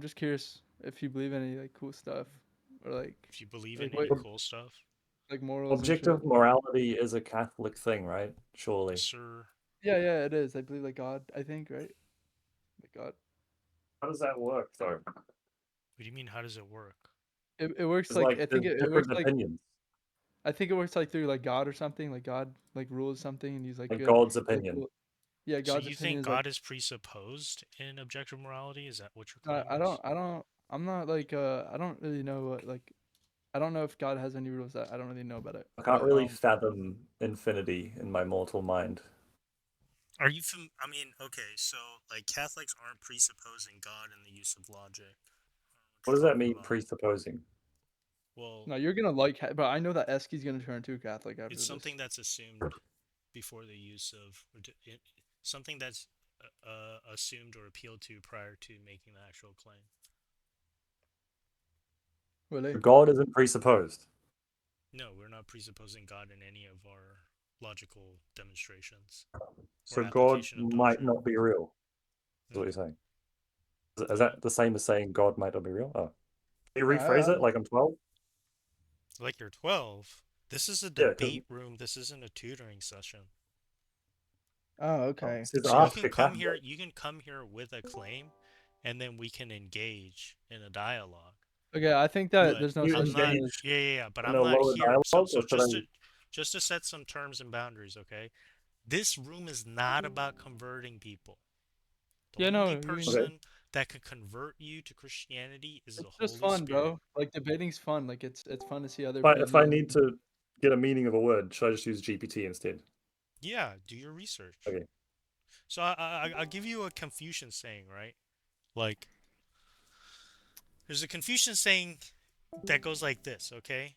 just curious if you believe any like cool stuff or If you believe in like any what cool stuff. like morals and shit. Objective morality is a Catholic thing, right? Yes, Surely. sir. Yeah, yeah, it is. I believe like God. I think right. Like God. How does that work, though? What do you mean, how does it work? It works It's like like I think there's it works different like opinions, I think it works like through like God or something. Like God like rules something and he's like like good. God's Like opinion. cool. Yeah, So God's you opinion think is like God is presupposed in objective morality? Is that what your claim is? I don't I'm not like I don't really know what like I don't know if God has any rules that I don't really know about it. I can't But really fathom infinity in my mortal mind. Are you I mean, okay, so like Catholics aren't presupposing God in the use of logic. What What you're does that talking mean, about. presupposing? Well, no, you're gonna like but I know that Eski's gonna turn to Catholic it's after this. something that's assumed before the use of something that's assumed or appealed to prior to making the actual claim. Really? God isn't presupposed. No, we're not presupposing God in any of our logical demonstrations or So God application of might doctrine. not be real, is what Hmm. you're saying. Is Yeah. that the same as saying God might not be real? Oh. Can you No, rephrase it like I'm 12? Like you're 12. This is a Yeah, because debate room. This isn't a tutoring session. oh, oh, okay. it says So ask a Catholic. you can come here with a claim and then we can engage in a dialogue. Okay, I think that But there's no You I'm such not thing as engage but in I'm a not lower here. dialogue, or should I? Just to set some terms and boundaries, okay? This room is not about converting people. The yeah, only no, you can Okay. person that could convert you to Christianity is the it's just Holy fun, Spirit. bro. Like debating's fun. Like it's fun to see other If I opinions. need to get a meaning of a word, should I just use GPT instead? Yeah, do your research. Okay. So I'll give you a Confucian saying, right? Like, there's a Confucian saying that goes like this, okay?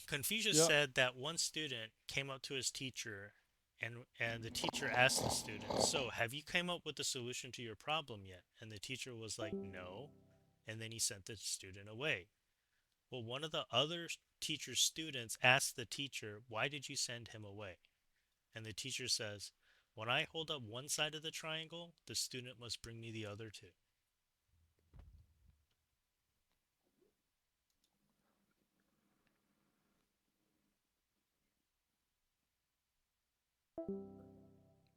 Confucius Yeah. said that one student came up to his teacher and the teacher asked the student, "So, have you come up with the solution to your problem yet?" And the teacher was like, "No." And then he sent the student away. Well, one of the other teacher's students asked the teacher, "Why did you send him away?" And the teacher says, "When I hold up one side of the triangle, the student must bring me the other two."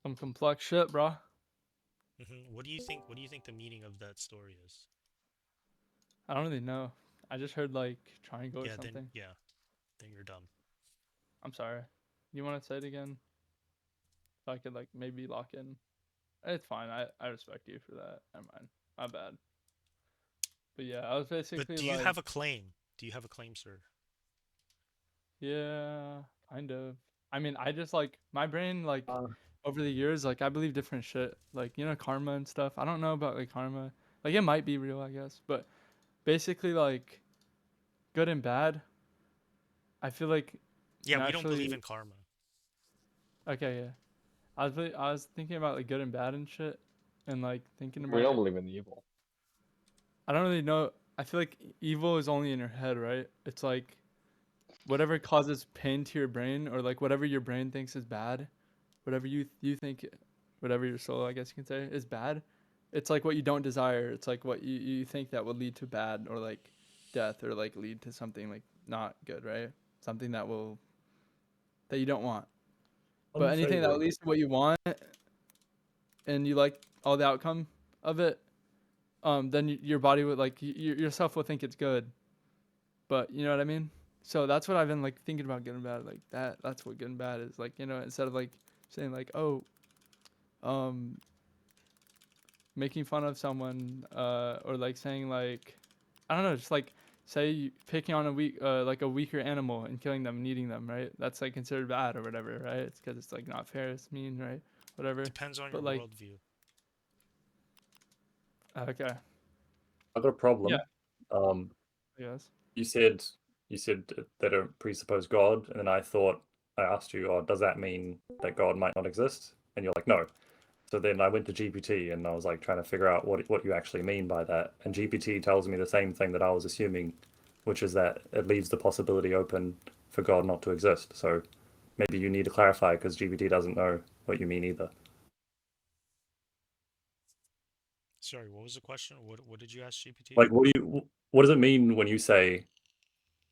Some complex shit, bro. What do you think the meaning of that story is? I don't really know. I just heard like triangle or something. Yeah, then you're dumb. I'm sorry. You want to say it again? So I could like maybe lock in. It's fine. I respect you for that. Never mind. My bad. But yeah, I was But basically do you like, have a claim? Do you have a claim, sir? yeah, kind of. I mean, I just like my brain like Uh, over the years like I believe different shit. Like, you know, karma and stuff. I don't know about like karma. Like it might be real, I guess. But basically like good and bad, I feel like Yeah, we don't believe naturally in karma. okay, yeah. I was thinking about like good and bad and shit and like thinking We about don't it. believe in evil. I don't really know. I feel like evil is only in your head, right? It's like whatever causes pain to your brain or like whatever your brain thinks is bad, whatever you think whatever your soul I guess you can say is bad. It's like what you don't desire. It's like what you think that will lead to bad or like death or like lead to something like not good, right? Something that you don't want. But anything that Unsavory. leads to what you want and you like all the outcome of it, then your body would like yourself will think it's good. But you know what I mean? So that's what I've been like thinking about good and bad. Like that's what good and bad is. Like, you know, instead of like saying like, oh, um, making fun of someone, or like saying like, I don't know, just like say picking on like a weaker animal and killing them and eating them, right? That's like considered bad or whatever, right? It's because it's like not fair, it's mean, right? Whatever. Depends on your But like, worldview. okay, I've got a yeah, problem. Um, I guess. you said they don't presuppose God, and then I asked you, oh, does that mean that God might not exist? And you're like, no. So then I went to GPT and I was like trying to figure out what you actually mean by that. And GPT tells me the same thing that I was assuming, which is that it leaves the possibility open for God not to exist. So maybe you need to clarify because GPT doesn't know what you mean either. Sorry, what was the question? What did you ask GPT? Like, what does it mean when you say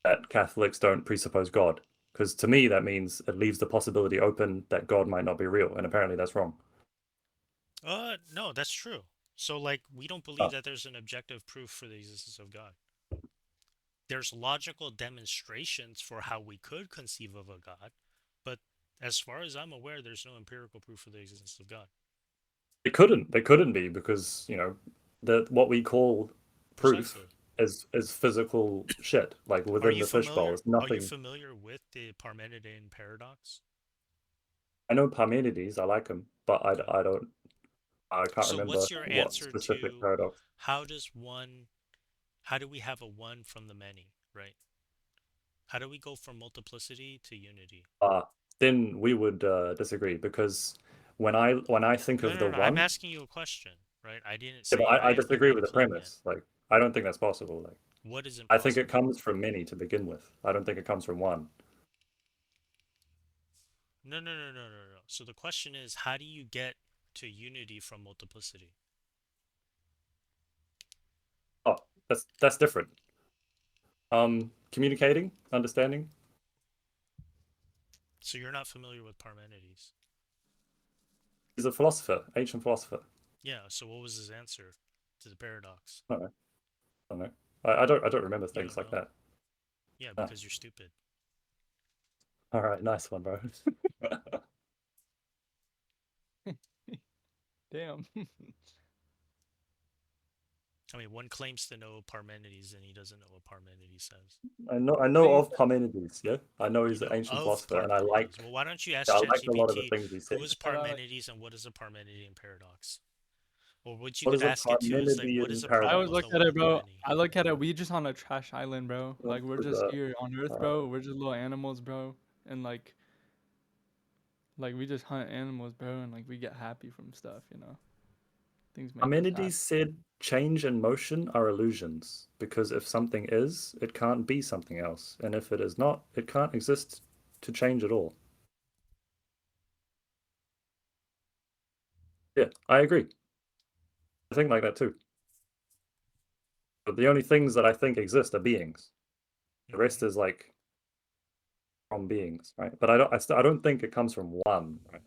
that Catholics don't presuppose God? Because to me, that means it leaves the possibility open that God might not be real, and apparently that's wrong. No, that's true. So like we don't believe Oh, that there's an objective proof for the existence of God. There's logical demonstrations for how we could conceive of a God, but as far as I'm aware, there's no empirical proof for the existence of God. they couldn't be because the what we call proof Precisely. is physical shit, like Are within you the fishbowl. familiar? It's Are you nothing. familiar with the Parmenidean paradox? I know Parmenides, I like him, but Okay. I can't So remember what's your what answer specific to paradox. how does one how do we have a one from the many, right? How do we go from multiplicity to unity? Uh, then we would disagree because when I think No, of no, the no, no. I'm one, asking you a question, right? I didn't yeah, but say I you disagree made with a the claim yet. premise. Like, I don't think that's possible. Like, What isn't I think it possible? comes from many to begin with. I don't think it comes from one. No, no, no, no, no, no. So the question is, how do you get to unity from multiplicity? Oh, that's different. Communicating, understanding. So you're not familiar with Parmenides. He's a philosopher, ancient philosopher. Yeah, so what was his answer to the paradox? I don't know. I don't know. I don't remember You things don't like know? that. Yeah, Ah, because you're stupid. all right, nice one, bro. Damn. I mean, one claims to know Parmenides and he doesn't know what Parmenides says. I know Please. of Parmenides. Yeah, I know You he's an know ancient of philosopher, and I Parmenides. like Well, why don't you ask I liked a lot of the ChatGPT things he who said. is Parmenides and what is a Parmenidean paradox? Or what you What could is a ask it too is like, what is Parmenidean a I problem always paradox? with look the at one it, and the bro. many? I look at it. We just on a trash island, bro. What Like we're was just here on Earth, uh, bro. We're just little animals, bro. And like we just hunt animals, bro. And like we get happy from stuff, you know. Things make us happy. Parmenides said change and motion are illusions because if something is, it can't be something else, and if it is not, it can't exist to change at all. Yeah, I agree. I think like that too. But the only things that I think exist are beings. The rest Hmm. is like from beings, right? But I don't think it comes from one, right?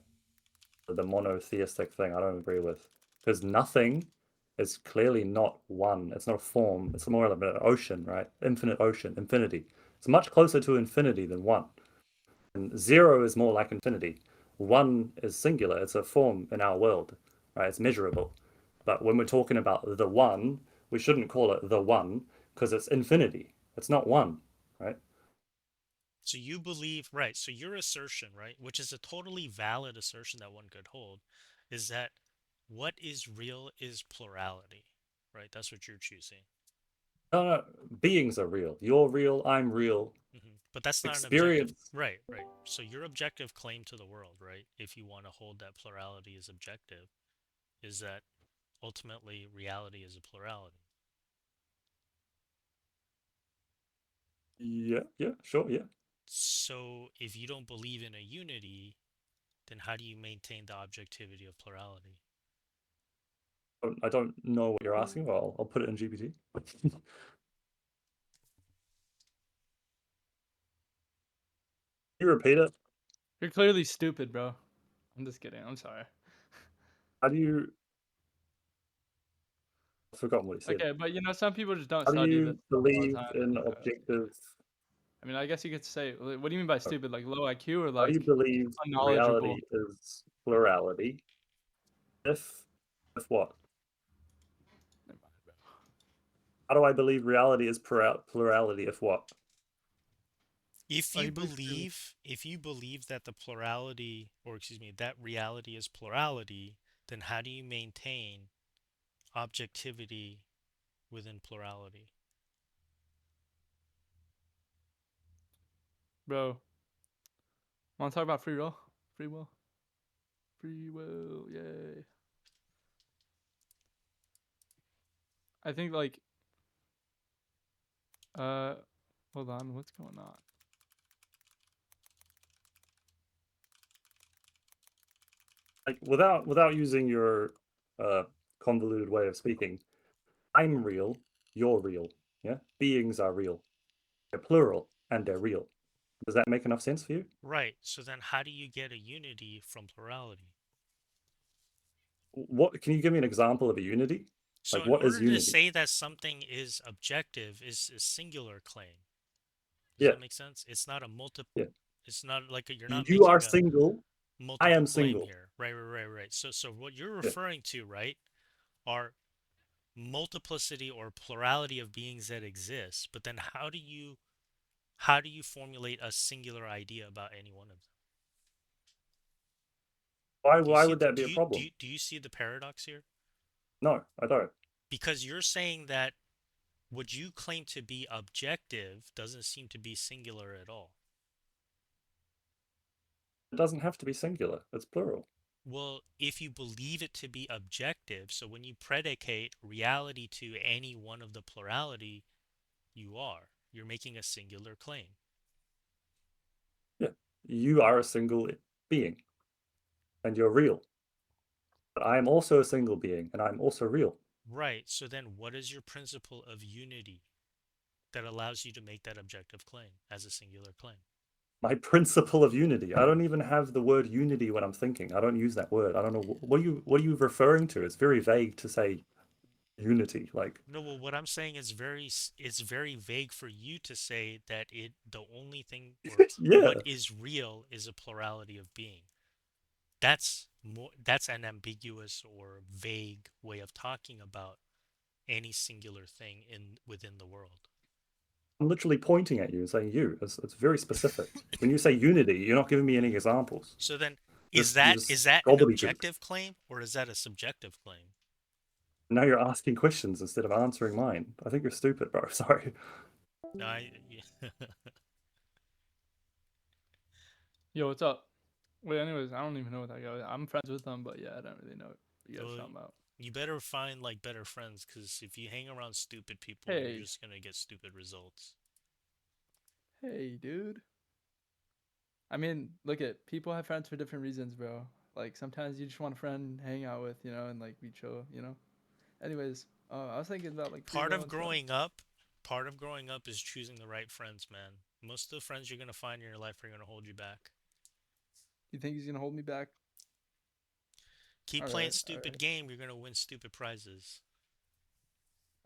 The monotheistic thing, I don't agree with because nothing is clearly not one. It's not a form. It's more like an ocean, right? Infinite ocean, infinity. It's much closer to infinity than one. And zero is more like infinity. One is singular. It's a form in our world, right? It's measurable. But when we're talking about the one, we shouldn't call it the one because it's infinity. It's not one, right? So you believe, right? So your assertion, right, which is a totally valid assertion that one could hold, is that what is real is plurality, right? That's what you're choosing. No, no, beings are real. You're real. I'm real. But that's not an objective, Experience. right? Right. So your objective claim to the world, right? If you want to hold that plurality is objective, is that ultimately reality is a plurality. Yeah, yeah, sure, yeah. So if you don't believe in a unity, then how do you maintain the objectivity of plurality? I don't know what you're asking. Well, I'll put it in GPT. You repeat it. You're clearly stupid, bro. I'm just kidding. I'm sorry. How do you? I've forgotten what he said. Okay, but you know, some people just don't How do study this you stuff all the believe time. in And, objective? I mean, I guess you could say, what do you mean by oh, stupid? Like low IQ or How do you like believe unknowledgeable? reality is plurality? If, if what? Never mind, bro. How do I believe reality is plurality? If what? Oh, he believes stupid. If you believe that the plurality, or excuse me, that reality is plurality, then how do you maintain objectivity within plurality? Bro, want to talk about free will? Free will? Free will, yay. I think like, uh, hold on, what's going on? Like without using your uh convoluted way of speaking. I'm real, you're real. Yeah, beings are real. They're plural and they're real. Does that make enough sense for you? Right. So then how do you get a unity from plurality? What can you give me an example of a unity? So Like, in what is order to unity? say that something is objective is a singular claim. Does Yeah, that make sense? It's not a multi yeah. it's not like you're not You are making a single. I multiple am claim single. here. Right. So what you're Yeah. referring to, right, are multiplicity or plurality of beings that exist, but then how do you formulate a singular idea about any one of them? Why? Do you Why see would the that do be a you do problem? you, do you see the paradox here? No, I don't. Because you're saying that what you claim to be objective doesn't seem to be singular at all. It doesn't have to be singular. It's plural. Well, if you believe it to be objective, so when you predicate reality to any one of the plurality, you're making a singular claim. Yeah. You are a single being, and you're real. But I am also a single being, and I'm also real. Right. So then what is your principle of unity that allows you to make that objective claim as a singular claim? My principle of unity. I don't even have the word unity when I'm thinking. I don't use that word. I don't know what are you referring to? It's very vague to say unity. Like, No, well, what I'm saying is it's very vague for you to say that the only thing or yeah, what is real is a plurality of being. That's an ambiguous or vague way of talking about any singular thing in within the world. I'm literally pointing at you and saying you. It's very specific. When you say unity, you're not giving me any examples. So then is Just you that just is that an gobbledygook. objective claim or is that a subjective claim? Now you're asking questions instead of answering mine. I think you're stupid, bro. Sorry. No, Yo, what's up? Wait, anyways, I don't even know what that guy was. I'm friends with them, but yeah, I don't really know what you guys are well, talking about. you better find like better friends because if you hang around stupid people, you're Hey, just gonna get stupid results. hey, dude. I mean, look at people have friends for different reasons, bro. Like sometimes you just want a friend to hang out with, and like be chill, Anyways, I was thinking about like free Part will of and stuff. growing up, part of growing up is choosing the right friends, man. Most of the friends you're gonna find in your life are gonna hold you back. You think he's gonna hold me back? Keep All playing right, all stupid right, game, you're gonna win stupid prizes.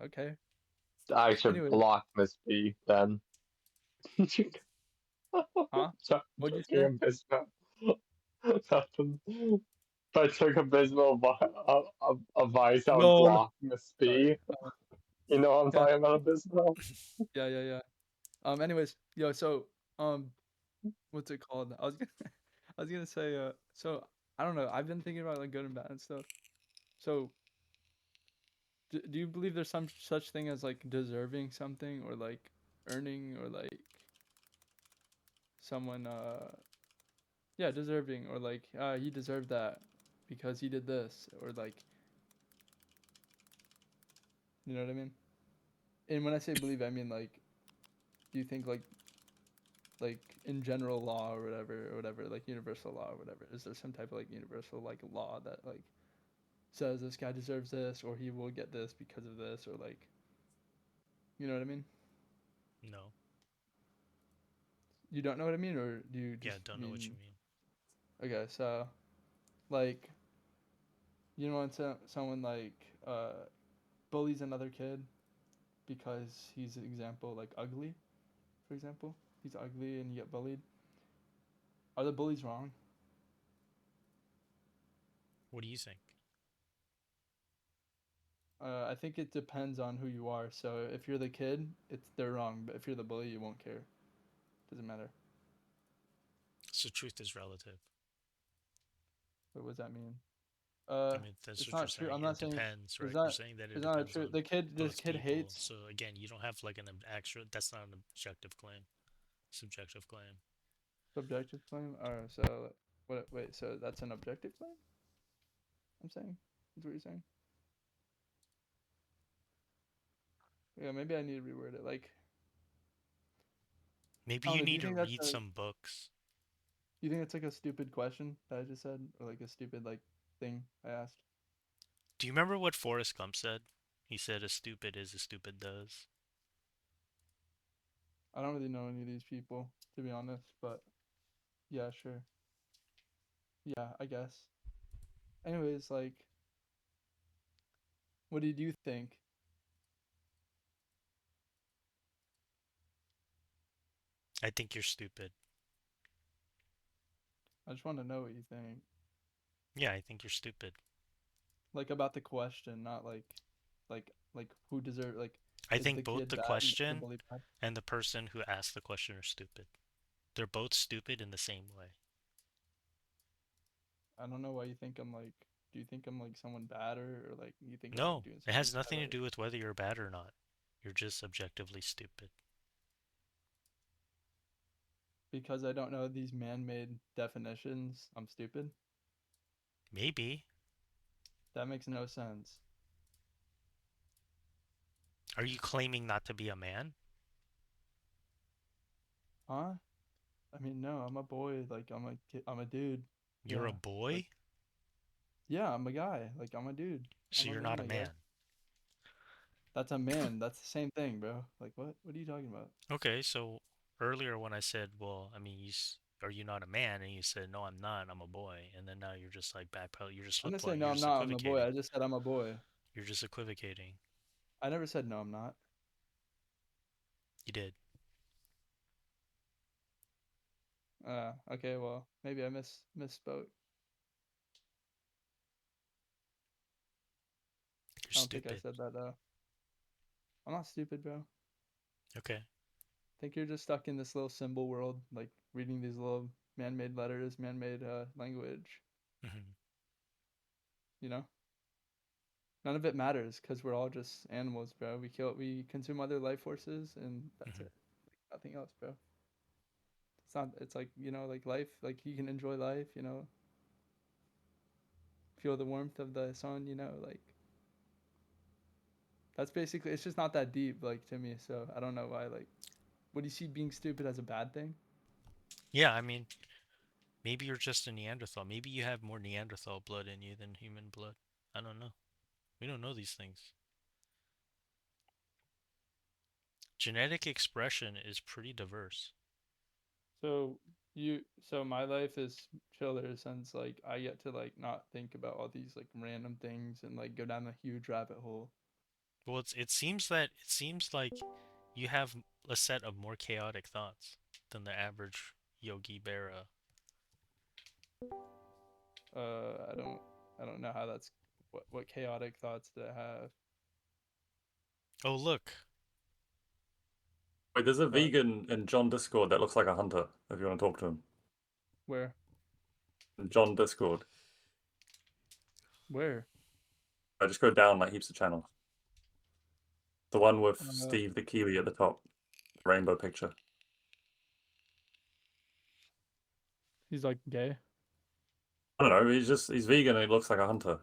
okay. I should Anyways, block Miss B then. huh? What'd you Joking say? abysmal. Nothing. If I took abysmal advice, I would No, no. block Miss Sorry. B. You know what I'm Yeah, talking about, abysmal? yeah. Anyways, yo, so what's it called? I was gonna, I was gonna say, so I don't know. I've been thinking about like good and bad and stuff. So, do you believe there's some such thing as like deserving something or like earning or like someone, yeah, deserving or like he deserved that because he did this or like, you know what I mean? And when I say believe, I mean like, do you think like in general law or whatever, like universal law or whatever, is there some type of like universal like law that like says this guy deserves this or he will get this because of this or like, you know what I mean? No. You don't know what I mean, or do you Yeah, just don't know what you mean? mean. Okay, so like when someone like bullies another kid because he's example like ugly, for example, he's ugly and you get bullied. Are the bullies wrong? What do you think? I think it depends on who you are. So if you're the kid, they're wrong. But if you're the bully, you won't care. Doesn't matter. So truth is relative. What does that mean? I mean, that's It's what you're not true. saying. I'm not It saying depends, it's right? You're not. saying that it It's not a depends true. on This both kid people. hates. So again, you don't have like an actual, that's not an objective claim, subjective claim. Subjective claim. So what? Wait. So that's an objective claim. I'm saying. That's what you're saying. Yeah. Maybe I need to reword it. Like Maybe I don't you know. Do need you to think that's read a? some books. Do you think it's like a stupid question that I just said, or like a stupid like thing I asked? Do you remember what Forrest Gump said? He said, "As stupid as a stupid does." I don't really know any of these people, to be honest, but yeah, sure. Yeah, I guess. Anyways, like, what did you think? I think you're stupid. I just want to know what you think. Yeah, I think you're stupid. Like about the question, not like who deserve like I is the think both kid the bad and the question bully bad? and the person who asked the question are stupid. They're both stupid in the same way. I don't know why you think I'm like. Do you think I'm like someone bad or like you think I'm like No, doing it something has nothing to bad? do with whether you're bad or not. You're just objectively stupid. Because I don't know these man-made definitions, I'm stupid. Maybe. That makes no sense. Are you claiming not to be a man? Huh? I mean, no, I'm a boy. Like I'm a kid, I'm a dude. You're a Yeah. Like boy, yeah, I'm a guy. Like I'm a dude. so I'm a you're man, not a I guess. man. That's a man. That's the same thing, bro. Like what? What are you talking about? Okay, so earlier when I said, well, I mean, are you not a man? And you said, no, I'm not. I'm a boy. And then now you're just like backpedaling. You're just I didn't say flip-flopping. no, You're I'm just not. I'm a boy. equivocating. I just said I'm a boy. You're just equivocating. I never said no, I'm not. You did. Okay, well, maybe I misspoke. You're I don't think I stupid. said that though. I'm not stupid, bro. Okay. I think you're just stuck in this little symbol world, like reading these little man-made letters, man-made language. Hmm. You know, none of it matters because we're all just animals, bro. We consume other life forces, and that's Hmm. it. Nothing else, bro. It's not. It's like like life. Like you can enjoy life. Feel the warmth of the sun. Like that's basically. It's just not that deep, like to me. So I don't know why. Like, what do you see being stupid as a bad thing? Yeah, I mean, maybe you're just a Neanderthal. Maybe you have more Neanderthal blood in you than human blood. I don't know. We don't know these things. Genetic expression is pretty diverse. So so my life is chiller since like I get to like not think about all these like random things and like go down a huge rabbit hole. Well, it seems like you have a set of more chaotic thoughts than the average Yogi Berra. I don't know how that's what chaotic thoughts did I have. Oh, look. Wait, there's a What? vegan in John Discord that looks like a hunter. If you want to talk to him, Where? in John Discord, Where? I just go down like heaps of channels. The one with Uh, Steve the Kiwi at the top, the rainbow picture. he's like gay. I don't know. He's vegan and he looks like a hunter.